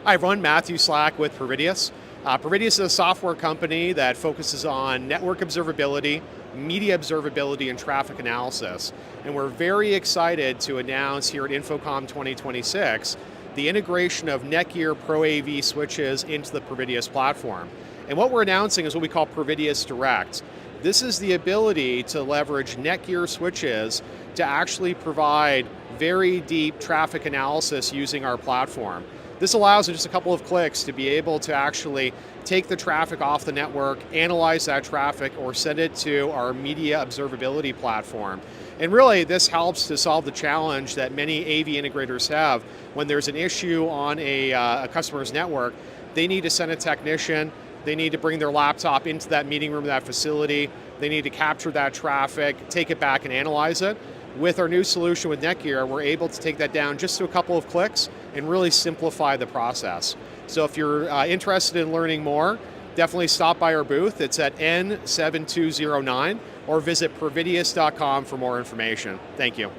Hi everyone, Matthew Slack with Providius. Providius is a software company that focuses on network observability, media observability, and traffic analysis. And we're very excited to announce here at InfoComm 2026 the integration of Netgear rAVe switches into the Providius platform. And what we're announcing is what we call Providius Direct. This is the ability to leverage Netgear switches to actually provide very deep traffic analysis using our platform. This allows in just a couple of clicks to be able to actually take the traffic off the network, analyze that traffic, or send it to our media observability platform. And really, this helps to solve the challenge that many AV integrators have when there's an issue on a customer's network. They need to send a technician, they need to bring their laptop into that meeting room, that facility, they need to capture that traffic, take it back and analyze it. With our new solution with Netgear, we're able to take that down just to a couple of clicks and really simplify the process. So if you're interested in learning more, definitely stop by our booth. It's at N7209 or visit providius.com for more information. Thank you.